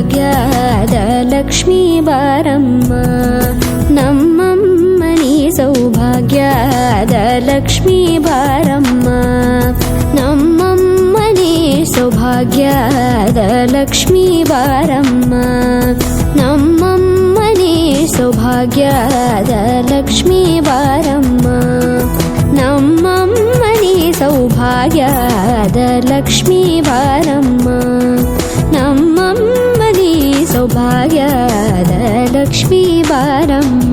ಸೌಭಾಗ್ಯದ Lakshmi Baramma ನಮ್ಮಮ್ಮನಿ ಸೌಭಾಗ್ಯದ Lakshmi Baramma ನಮ್ಮಮ್ಮನಿ ಸೌಭಾಗ್ಯದ Lakshmi Baramma ನಮ್ಮಮ್ಮನಿ ಸೌಭಾಗ್ಯದ Lakshmi Baramma ನಮ್ಮಮ್ಮನಿ ಸೌಭಾಗ್ಯದ Lakshmi Baramma ನಮ್ಮಮ್ಮನಿ ಸೌಭಾಗ್ಯದ Lakshmi Baramma